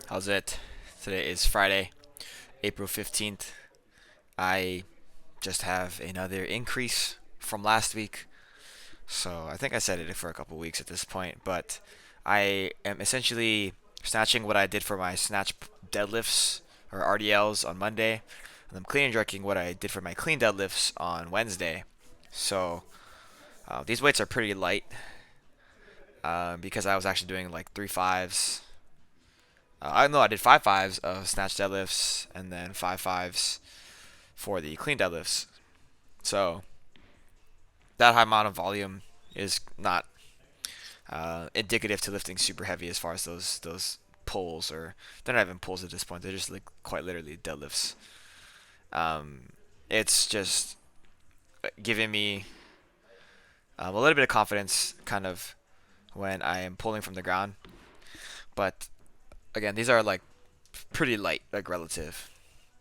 How's it? Today is Friday, April 15th. I just have another increase from last week. So I think I said it for a couple weeks at this point, but I am essentially snatching what I did for my snatch deadlifts or RDLs on Monday, and I'm clean and jerking what I did for my clean deadlifts on Wednesday. So these weights are pretty light because I was actually doing like three fives. I know I did five fives of snatch deadlifts and then five fives for the clean deadlifts. So that high amount of volume is not indicative to lifting super heavy as far as those pulls, or they're not even pulls at this point. They're just like quite literally deadlifts. Um, it's just giving me a little bit of confidence, kind of when I am pulling from the ground. But again, these are like pretty light, like relative.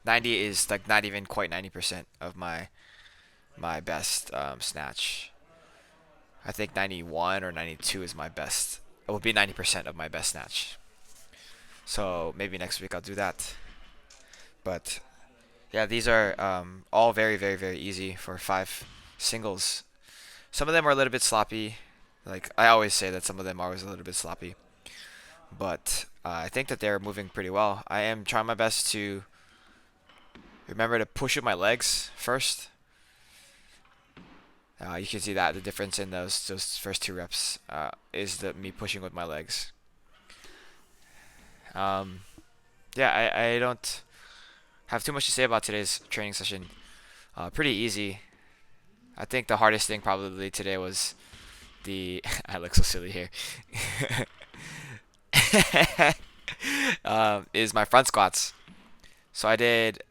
90 is like not even quite 90% of my best snatch. I think 91 or 92 is my best. It will be 90% of my best snatch. So maybe next week I'll do that. But yeah, these are all very, very, very easy for five singles. Some of them are a little bit sloppy. Like I always say that some of them are always a little bit sloppy. But I think that they're moving pretty well. I am trying my best to remember to push with my legs first. You can see that the difference in those first two reps is me pushing with my legs. Um, yeah, I don't have too much to say about today's training session. Pretty easy. I think the hardest thing probably today was the I look so silly here. Is my front squats. So I did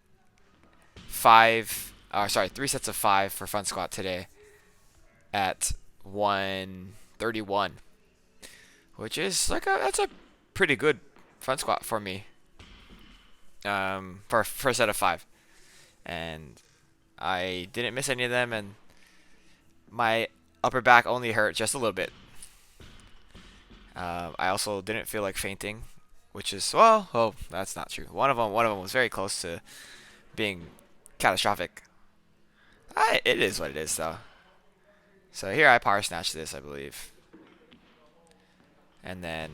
three sets of five for front squat today at 131, which is like that's a pretty good front squat for me. For a set of five, and I didn't miss any of them, and my upper back only hurt just a little bit. I also didn't feel like fainting, which is oh that's not true. One of them was very close to being catastrophic. It is what it is though. So here I power snatch this, I believe, and then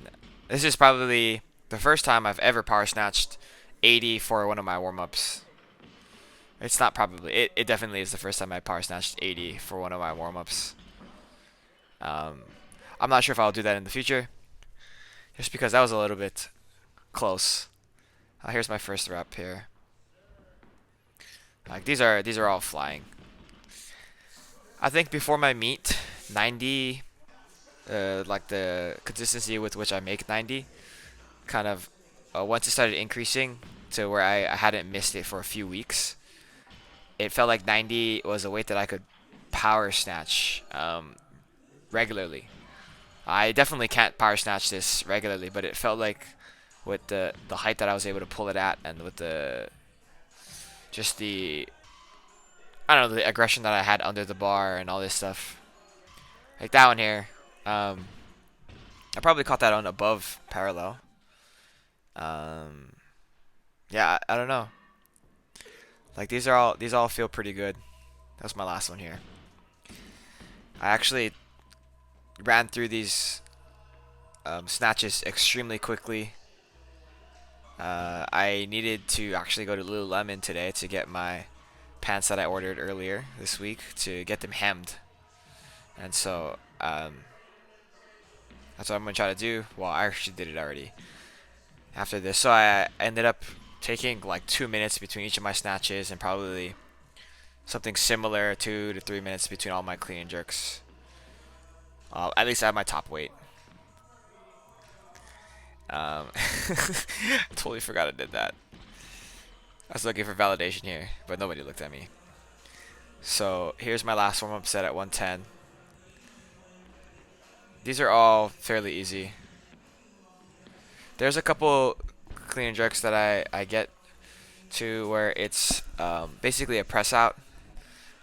this is probably the first time I've ever power snatched 80 for one of my warm ups. It's not probably. It definitely is the first time I power snatched 80 for one of my warm ups. Um, I'm not sure if I'll do that in the future, just because that was a little bit close. Here's my first rep here. Like these are all flying. I think before my meet, 90, like the consistency with which I make 90, kind of once it started increasing to where I hadn't missed it for a few weeks, it felt like 90 was a weight that I could power snatch regularly. I definitely can't power snatch this regularly, but it felt like with the height that I was able to pull it at, and with the just the I don't know, the aggression that I had under the bar and all this stuff. Like that one here, I probably caught that on above parallel. Um, yeah, I don't know. Like these all feel pretty good. That was my last one here. I actually ran through these snatches extremely quickly. I needed to actually go to Lululemon today to get my pants that I ordered earlier this week to get them hemmed, and so that's what I'm gonna try to do. Well, I actually did it already after this, so I ended up taking like 2 minutes between each of my snatches, and probably something similar, 2 to 3 minutes between all my clean and jerks. At least at my top weight. Totally forgot I did that. I was looking for validation here, but nobody looked at me. So here's my last warm up set at 110. These are all fairly easy. There's a couple clean and jerks that I get to where it's basically a press out.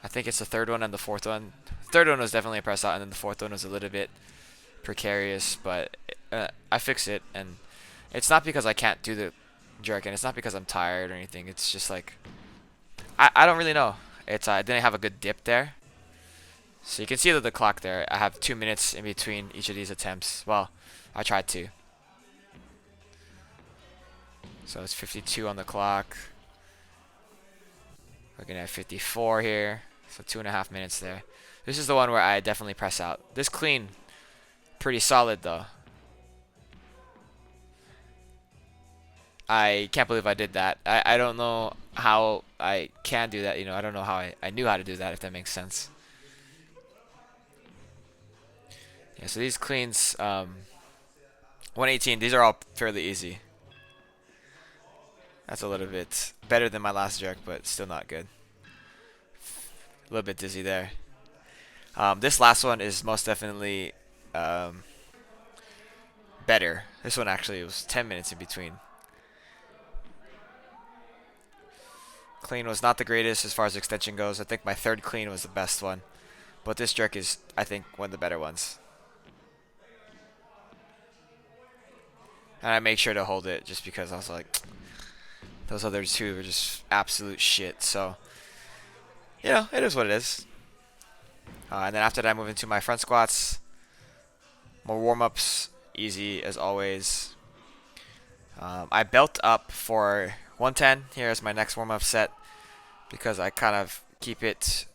I think it's the third one and the fourth one. Third one was definitely a press out, and then the fourth one was a little bit precarious, but I fixed it, and It's not because I can't do the jerk, and it's not because I'm tired or anything. It's just like I don't really know. It's I didn't have a good dip there. So you can see that the clock there. I have 2 minutes in between each of these attempts. Well, I tried to. So it's 52 on the clock. Looking at 54 here. So 2.5 minutes there. This is the one where I definitely press out. This clean, pretty solid though. I can't believe I did that. I don't know how I can do that. I don't know how I knew how to do that, if that makes sense. Yeah, so these cleans, 118, these are all fairly easy. That's a little bit better than my last jerk, but still not good. A little bit dizzy there. This last one is most definitely um, better. This one actually was 10 minutes in between. Clean was not the greatest as far as extension goes. I think my third clean was the best one. But this jerk is, I think, one of the better ones. And I make sure to hold it just because I was like, those other two were just absolute shit. So, it is what it is. And then after that, I move into my front squats. More warm-ups, easy as always. I belt up for 110 here as my next warm-up set because I kind of keep it.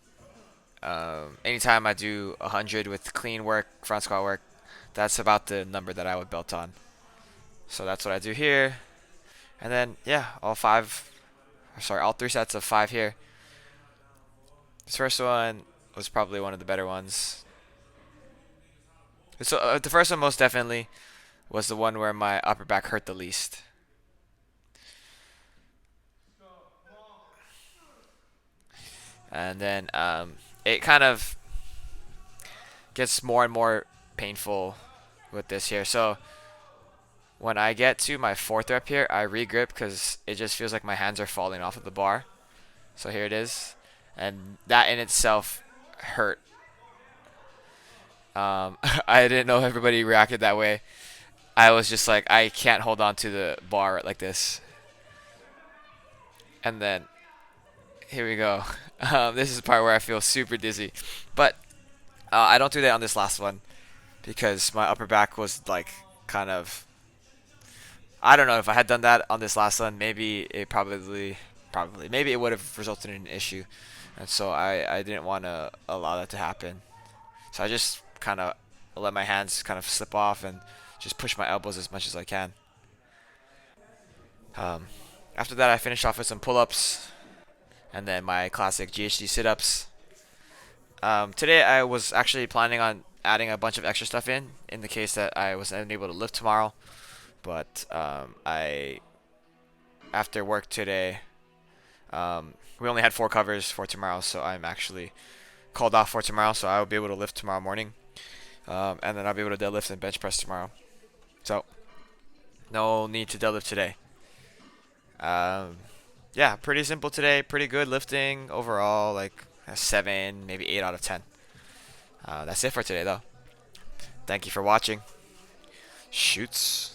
Anytime I do 100 with clean work, front squat work, that's about the number that I would belt on. So that's what I do here. And then, yeah, all 3 sets of 5 here. This first one was probably one of the better ones. So the first one most definitely was the one where my upper back hurt the least. And then it kind of gets more and more painful with this here. So when I get to my 4th rep here, I regrip because it just feels like my hands are falling off of the bar. So here it is. And that in itself hurt. I didn't know everybody reacted that way. I was just like, I can't hold on to the bar like this. And then, here we go. This is the part where I feel super dizzy. But I don't do that on this last one because my upper back was like kind of. I don't know if I had done that on this last one. Maybe it maybe it would have resulted in an issue, and so I didn't want to allow that to happen. So I just kind of let my hands kind of slip off and just push my elbows as much as I can. After that, I finished off with some pull-ups, and then my classic GHD sit-ups. Today I was actually planning on adding a bunch of extra stuff in the case that I was unable to lift tomorrow. But after work today, we only had 4 covers for tomorrow, so I'm actually called off for tomorrow, so I will be able to lift tomorrow morning. And then I'll be able to deadlift and bench press tomorrow. So, no need to deadlift today. Yeah, pretty simple today. Pretty good lifting overall, like a 7, maybe 8 out of 10. That's it for today, though. Thank you for watching. Shoots.